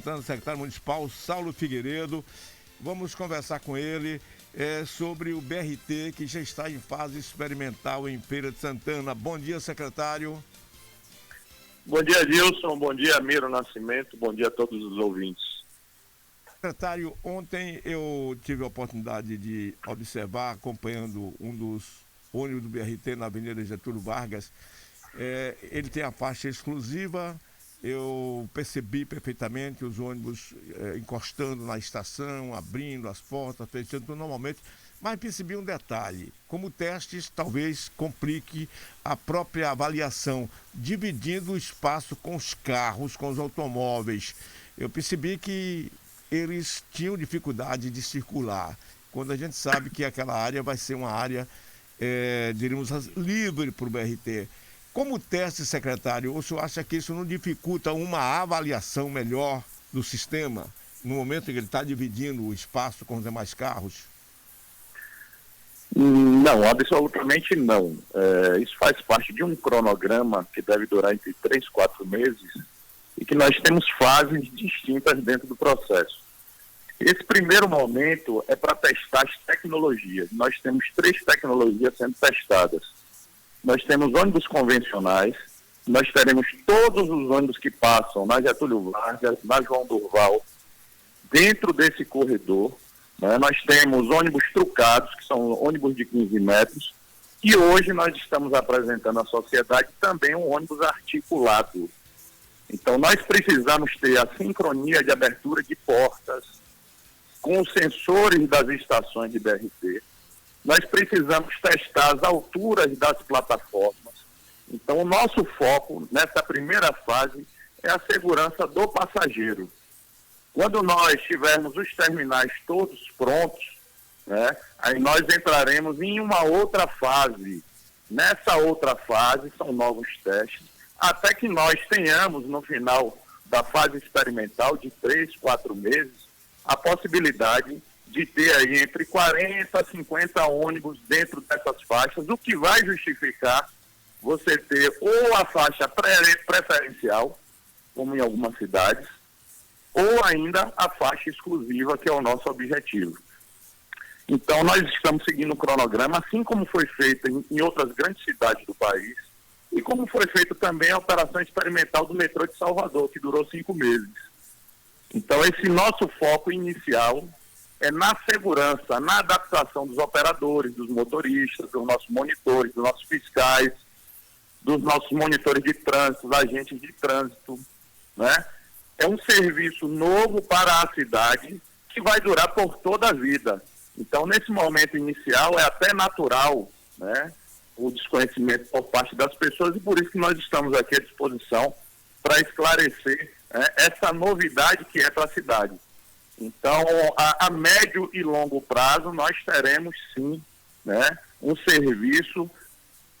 Santana, secretário municipal Saulo Figueiredo. Vamos conversar com ele sobre o BRT, que já está em fase experimental em Feira de Santana. Bom dia, secretário. Bom dia, Gilson. Bom dia, Miro Nascimento. Bom dia a todos os ouvintes. Secretário, ontem eu tive a oportunidade de observar, acompanhando um dos ônibus do BRT na Avenida Getúlio Vargas. Ele tem a faixa exclusiva. Eu percebi perfeitamente os ônibus encostando na estação, abrindo as portas, fechando tudo normalmente, mas percebi um detalhe: como testes talvez complique a própria avaliação, dividindo o espaço com os carros, com os automóveis. Eu percebi que eles tinham dificuldade de circular, quando a gente sabe que aquela área vai ser uma área, diríamos, livre para o BRT. Como teste, secretário, o senhor acha que isso não dificulta uma avaliação melhor do sistema, no momento em que ele está dividindo o espaço com os demais carros? Não, absolutamente não. Isso faz parte de um cronograma que deve durar entre 3 e 4 meses e que nós temos fases distintas dentro do processo. Esse primeiro momento é para testar as tecnologias. Nós temos 3 tecnologias sendo testadas. Nós temos ônibus convencionais, nós teremos todos os ônibus que passam na Getúlio Vargas, na João Durval, dentro desse corredor, né? Nós temos ônibus trucados, que são ônibus de 15 metros, e hoje nós estamos apresentando à sociedade também um ônibus articulado. Então nós precisamos ter a sincronia de abertura de portas com os sensores das estações de BRT. Nós precisamos testar as alturas das plataformas. Então, o nosso foco nessa primeira fase é a segurança do passageiro. Quando nós tivermos os terminais todos prontos, né, aí nós entraremos em uma outra fase. Nessa outra fase, são novos testes, até que nós tenhamos, no final da fase experimental de 3, 4 meses, a possibilidade de ter aí entre 40 a 50 ônibus dentro dessas faixas, o que vai justificar você ter ou a faixa preferencial, como em algumas cidades, ou ainda a faixa exclusiva, que é o nosso objetivo. Então, nós estamos seguindo o cronograma, assim como foi feito em outras grandes cidades do país, e como foi feito também a operação experimental do metrô de Salvador, que durou 5 meses. Então, esse nosso foco inicial é na segurança, na adaptação dos operadores, dos motoristas, dos nossos monitores, dos nossos fiscais, dos nossos monitores de trânsito, dos agentes de trânsito, né? É um serviço novo para a cidade que vai durar por toda a vida. Então, nesse momento inicial, é até natural, né, o desconhecimento por parte das pessoas, e por isso que nós estamos aqui à disposição para esclarecer, né, essa novidade que é para a cidade. Então, a médio e longo prazo, nós teremos, sim, né, um serviço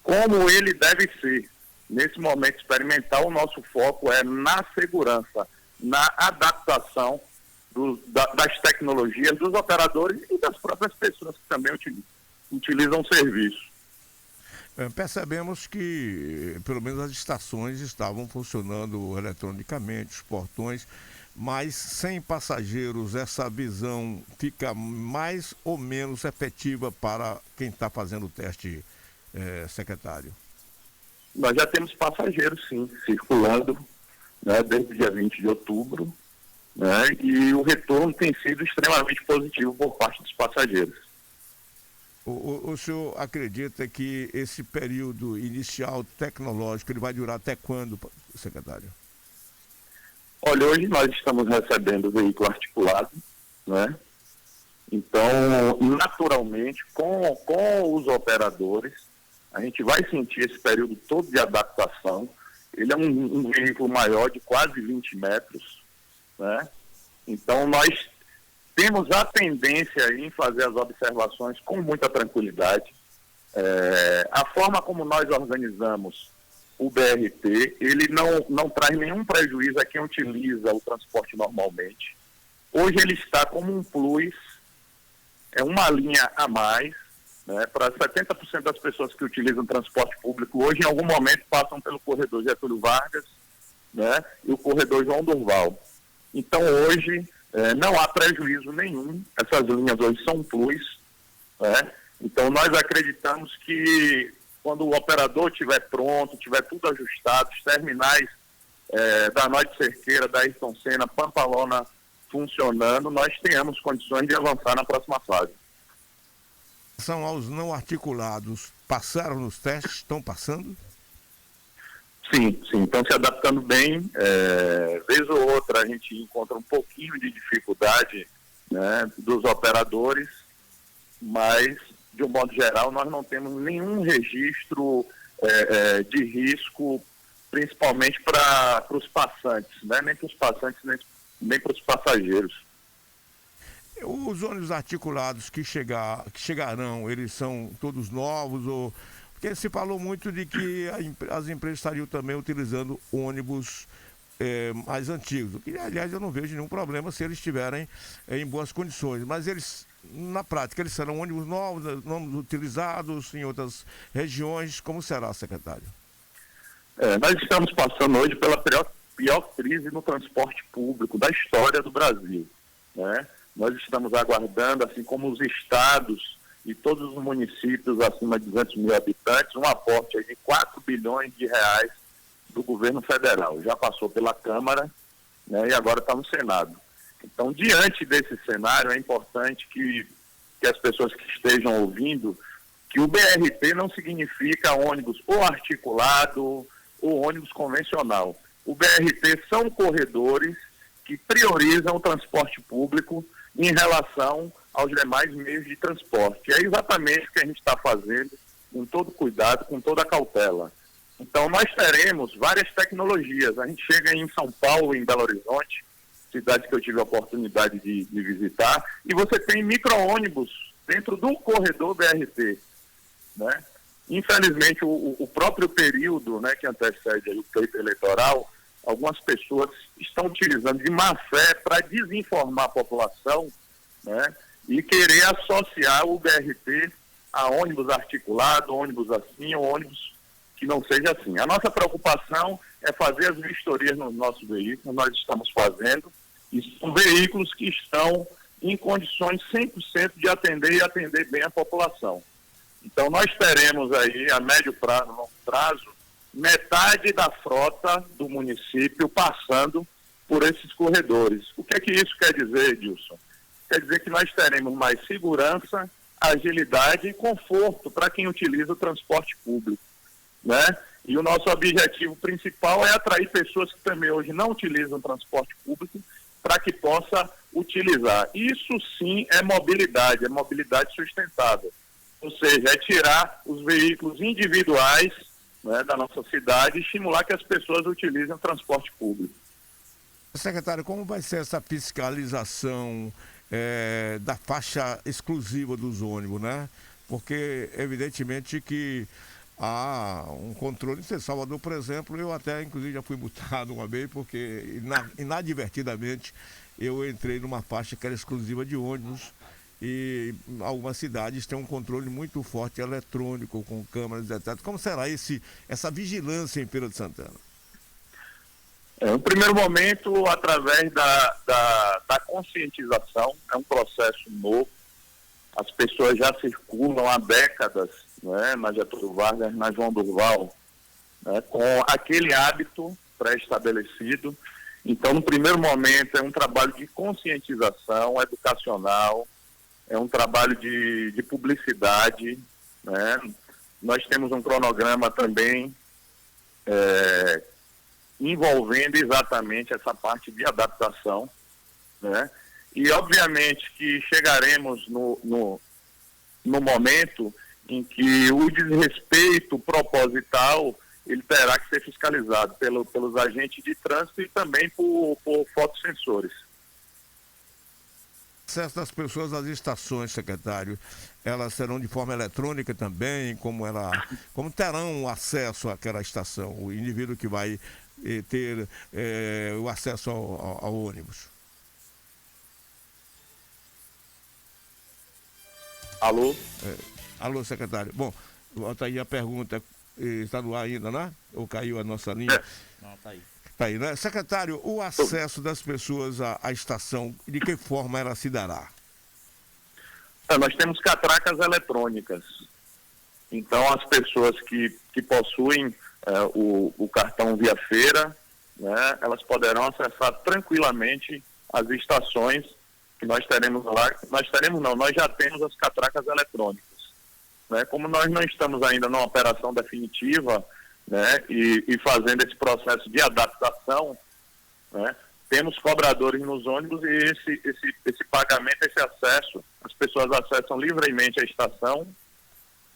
como ele deve ser. Nesse momento experimental, o nosso foco é na segurança, na adaptação das tecnologias, dos operadores e das próprias pessoas que também utilizam o serviço. Percebemos que, pelo menos, as estações estavam funcionando eletronicamente, os portões, mas sem passageiros, essa visão fica mais ou menos efetiva para quem está fazendo o teste, secretário? Nós já temos passageiros, sim, circulando, né, desde o dia 20 de outubro, né, e o retorno tem sido extremamente positivo por parte dos passageiros. O senhor acredita que esse período inicial tecnológico ele vai durar até quando, secretário? Olha, hoje nós estamos recebendo o veículo articulado, né? Então, naturalmente, com os operadores, a gente vai sentir esse período todo de adaptação. Ele é um veículo maior, de quase 20 metros, né? Então, nós temos a tendência em fazer as observações com muita tranquilidade. A forma como nós organizamos o BRT, ele não traz nenhum prejuízo a quem utiliza o transporte normalmente. Hoje ele está como um plus, é uma linha a mais, né, para 70% das pessoas que utilizam transporte público hoje, em algum momento, passam pelo corredor Getúlio Vargas, né, e o corredor João Durval. Então, hoje, não há prejuízo nenhum. Essas linhas hoje são plus, né? Então, nós acreditamos que quando o operador estiver pronto, tiver tudo ajustado, os terminais da Norte Cerqueira, da Ayrton Senna, Pampalona funcionando, nós tenhamos condições de avançar na próxima fase. São aos não articulados, passaram nos testes, estão passando? Sim, estão se adaptando bem. Vez ou outra a gente encontra um pouquinho de dificuldade, né, dos operadores, mas, de um modo geral, nós não temos nenhum registro de risco, principalmente para os passantes, né, nem para os passantes, nem para os passageiros. Os ônibus articulados que chegarão, eles são todos novos? Porque se falou muito de que as empresas estariam também utilizando ônibus mais antigos. E, aliás, eu não vejo nenhum problema se eles estiverem em boas condições. Mas eles, na prática, eles serão ônibus novos, utilizados em outras regiões. Como será, secretário? Nós estamos passando hoje pela pior crise no transporte público da história do Brasil, né? Nós estamos aguardando, assim como os estados e todos os municípios acima de 200 mil habitantes, um aporte de 4 bilhões de reais do governo federal. Já passou pela Câmara, né, e agora está no Senado. Então, diante desse cenário, é importante que as pessoas que estejam ouvindo, que o BRT não significa ônibus ou articulado ou ônibus convencional. O BRT são corredores que priorizam o transporte público em relação aos demais meios de transporte. É exatamente o que a gente está fazendo, com todo cuidado, com toda cautela. Então, nós teremos várias tecnologias. A gente chega em São Paulo, em Belo Horizonte, cidade que eu tive a oportunidade de visitar, e você tem micro-ônibus dentro do corredor BRT, né? Infelizmente, o próprio período, né, que antecede aí o pleito eleitoral, algumas pessoas estão utilizando de má fé para desinformar a população, né, e querer associar o BRT a ônibus articulado, ônibus assim, ou ônibus que não seja assim. A nossa preocupação é fazer as vistorias nos nossos veículos, nós estamos fazendo, e são veículos que estão em condições 100% de atender e atender bem a população. Então, nós teremos aí, a médio prazo, longo prazo, metade da frota do município passando por esses corredores. O que é que isso quer dizer, Edilson? Quer dizer que nós teremos mais segurança, agilidade e conforto para quem utiliza o transporte público, né? E o nosso objetivo principal é atrair pessoas que também hoje não utilizam o transporte público para que possa utilizar. Isso sim é mobilidade sustentável. Ou seja, é tirar os veículos individuais, né, da nossa cidade e estimular que as pessoas utilizem o transporte público. Secretário, como vai ser essa fiscalização da faixa exclusiva dos ônibus, né? Porque, evidentemente, que há um controle. Em Salvador, por exemplo, eu até, inclusive, já fui multado uma vez, porque, inadvertidamente, eu entrei numa faixa que era exclusiva de ônibus. E algumas cidades têm um controle muito forte eletrônico, com câmeras, etc. Como será essa vigilância em Feira de Santana? No primeiro momento, através da conscientização, é um processo novo. As pessoas já circulam há décadas, né, na Getúlio Vargas, na João Durval, né, com aquele hábito pré-estabelecido. Então, no primeiro momento, é um trabalho de conscientização educacional, é um trabalho de publicidade, né? Nós temos um cronograma também envolvendo exatamente essa parte de adaptação, né? E obviamente que chegaremos no momento em que o desrespeito proposital ele terá que ser fiscalizado pelos agentes de trânsito e também por fotossensores. Acesso das pessoas às estações, secretário, elas serão de forma eletrônica também, como terão acesso àquela estação, o indivíduo que vai ter o acesso ao ônibus? Alô? Alô, secretário. Bom, volta aí a pergunta, está no ar ainda, né? Ou caiu a nossa linha? Não, tá aí. Tá aí, né? Secretário, o acesso das pessoas à estação, de que forma ela se dará? Nós temos catracas eletrônicas. Então, as pessoas que possuem o cartão via feira, né, elas poderão acessar tranquilamente as estações que nós teremos lá. Nós já temos as catracas eletrônicas. Né? Como nós não estamos ainda numa operação definitiva, né, e fazendo esse processo de adaptação, né, temos cobradores nos ônibus e esse pagamento, esse acesso, as pessoas acessam livremente a estação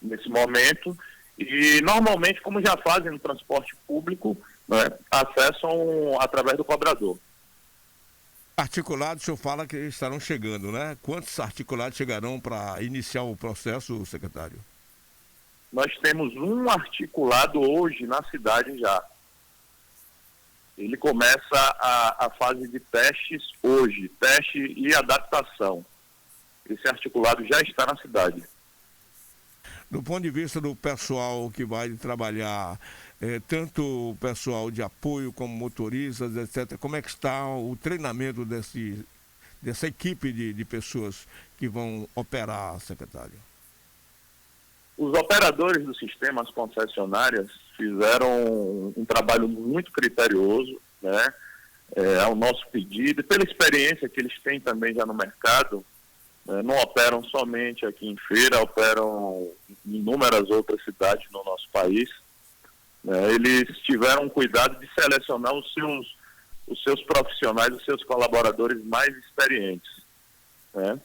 nesse momento e normalmente, como já fazem no transporte público, né, acessam através do cobrador. Articulados, o senhor fala que estarão chegando, né? Quantos articulados chegarão para iniciar o processo, secretário? Nós temos um articulado hoje na cidade já. Ele começa a fase de testes hoje, teste e adaptação. Esse articulado já está na cidade. Do ponto de vista do pessoal que vai trabalhar, tanto o pessoal de apoio como motoristas, etc., como é que está o treinamento dessa equipe de pessoas que vão operar, secretário? Os operadores do sistema, as concessionárias, fizeram um trabalho muito criterioso, né, ao nosso pedido, e pela experiência que eles têm também já no mercado, não operam somente aqui em Feira, operam em inúmeras outras cidades no nosso país. Eles tiveram cuidado de selecionar os seus profissionais, os seus colaboradores mais experientes. Né?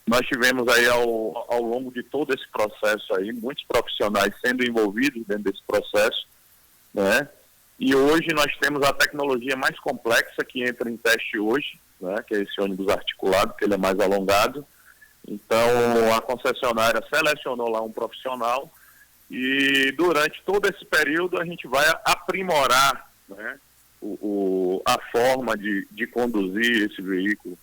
Nós tivemos aí ao longo de todo esse processo aí, muitos profissionais sendo envolvidos dentro desse processo, né? E hoje nós temos a tecnologia mais complexa que entra em teste hoje, né? Que é esse ônibus articulado, que ele é mais alongado. Então a concessionária selecionou lá um profissional e durante todo esse período a gente vai aprimorar, né, a forma de conduzir esse veículo.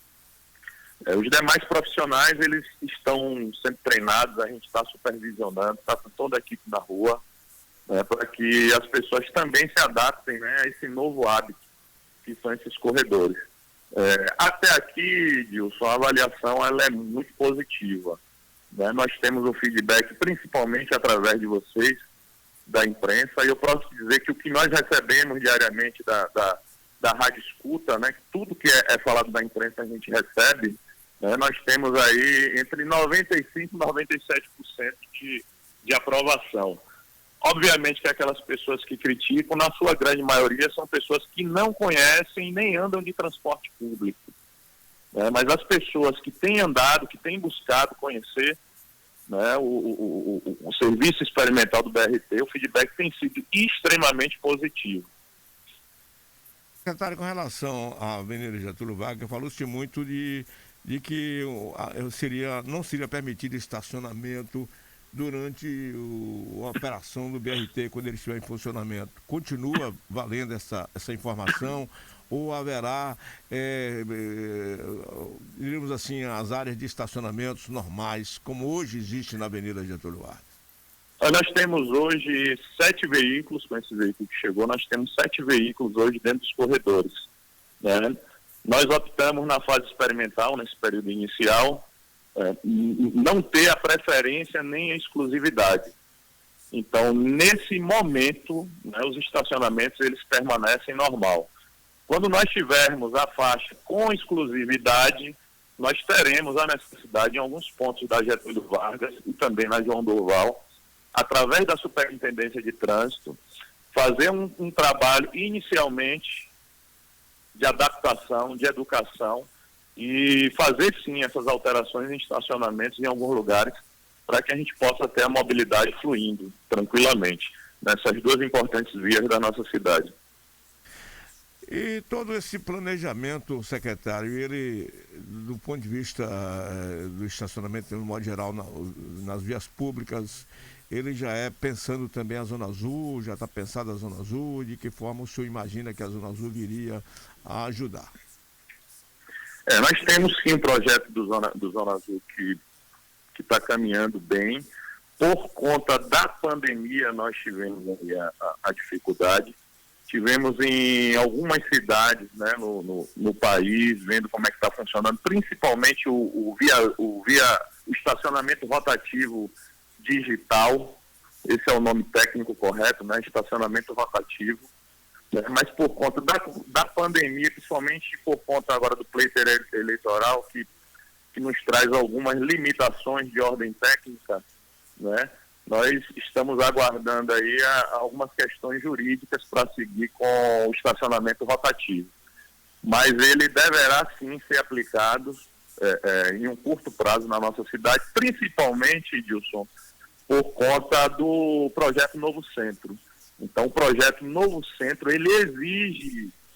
Os demais profissionais, eles estão sendo treinados, a gente está supervisionando, está com toda a equipe na rua, né, para que as pessoas também se adaptem, né, a esse novo hábito, que são esses corredores. Até aqui, Dilson, a avaliação ela é muito positiva. Né? Nós temos um feedback, principalmente através de vocês, da imprensa, e eu posso dizer que o que nós recebemos diariamente da rádio escuta, né, tudo que é falado da imprensa a gente recebe, nós temos aí entre 95% e 97% de aprovação. Obviamente que aquelas pessoas que criticam, na sua grande maioria, são pessoas que não conhecem nem andam de transporte público. Mas as pessoas que têm andado, que têm buscado conhecer, né, o serviço experimental do BRT, o feedback tem sido extremamente positivo. Secretário, com relação à Avenida Getúlio Vargas, falou-se muito de que não seria permitido estacionamento durante a operação do BRT, quando ele estiver em funcionamento. Continua valendo essa informação ou haverá, diríamos assim, as áreas de estacionamentos normais, como hoje existe na Avenida Getúlio Vargas? Nós temos hoje 7 veículos, com esse veículo que chegou, nós temos 7 veículos hoje dentro dos corredores. Né? Nós optamos na fase experimental, nesse período inicial, não ter a preferência nem a exclusividade. Então, nesse momento, né, os estacionamentos eles permanecem normal. Quando nós tivermos a faixa com exclusividade, nós teremos a necessidade em alguns pontos da Getúlio Vargas e também na João Durval, através da Superintendência de Trânsito, fazer um trabalho inicialmente de adaptação, de educação e fazer sim essas alterações em estacionamentos em alguns lugares para que a gente possa ter a mobilidade fluindo tranquilamente nessas duas importantes vias da nossa cidade. E todo esse planejamento, secretário, ele, do ponto de vista do estacionamento, no modo geral, nas vias públicas, ele já é pensando também a Zona Azul, já está pensado a Zona Azul, de que forma o senhor imagina que a Zona Azul viria a ajudar? Nós temos sim um projeto do Zona Azul que está caminhando bem. Por conta da pandemia, nós tivemos a dificuldade, Tivemos em algumas cidades, né, no país, vendo como é que está funcionando, principalmente o estacionamento rotativo digital. Esse é o nome técnico correto, né, estacionamento rotativo. Né, mas por conta da pandemia, principalmente por conta agora do pleito eleitoral, que nos traz algumas limitações de ordem técnica, né? Nós estamos aguardando aí algumas questões jurídicas para seguir com o estacionamento rotativo. Mas ele deverá sim ser aplicado em um curto prazo na nossa cidade, principalmente, Edilson, por conta do projeto Novo Centro. Então, o projeto Novo Centro, ele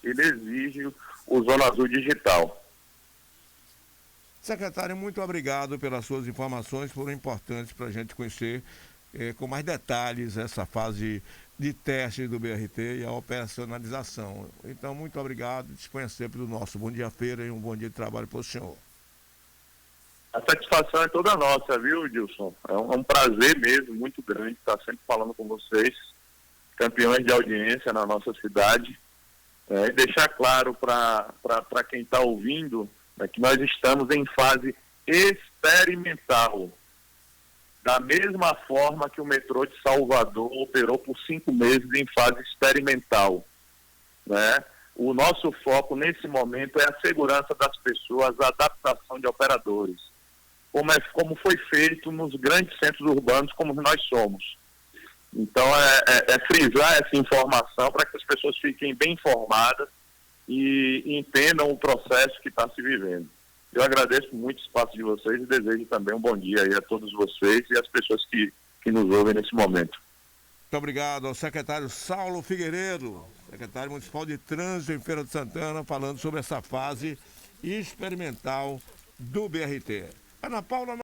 exige o Zona Azul Digital. Secretário, muito obrigado pelas suas informações, foram importantes para a gente conhecer com mais detalhes essa fase de teste do BRT e a operacionalização. Então, muito obrigado, disponha sempre do nosso Bom Dia Feira e um bom dia de trabalho para o senhor. A satisfação é toda nossa, viu, Edilson? É um prazer mesmo, muito grande estar sempre falando com vocês, campeões de audiência na nossa cidade, e deixar claro para quem está ouvindo, né, que nós estamos em fase experimental, da mesma forma que o metrô de Salvador operou por 5 meses em fase experimental, né? O nosso foco nesse momento é a segurança das pessoas, a adaptação de operadores, como foi feito nos grandes centros urbanos como nós somos. Então é frisar essa informação para que as pessoas fiquem bem informadas e entendam o processo que está se vivendo. Eu agradeço muito o espaço de vocês e desejo também um bom dia aí a todos vocês e às pessoas que nos ouvem nesse momento. Muito obrigado ao secretário Saulo Figueiredo, secretário municipal de Trânsito em Feira de Santana, falando sobre essa fase experimental do BRT. Ana Paula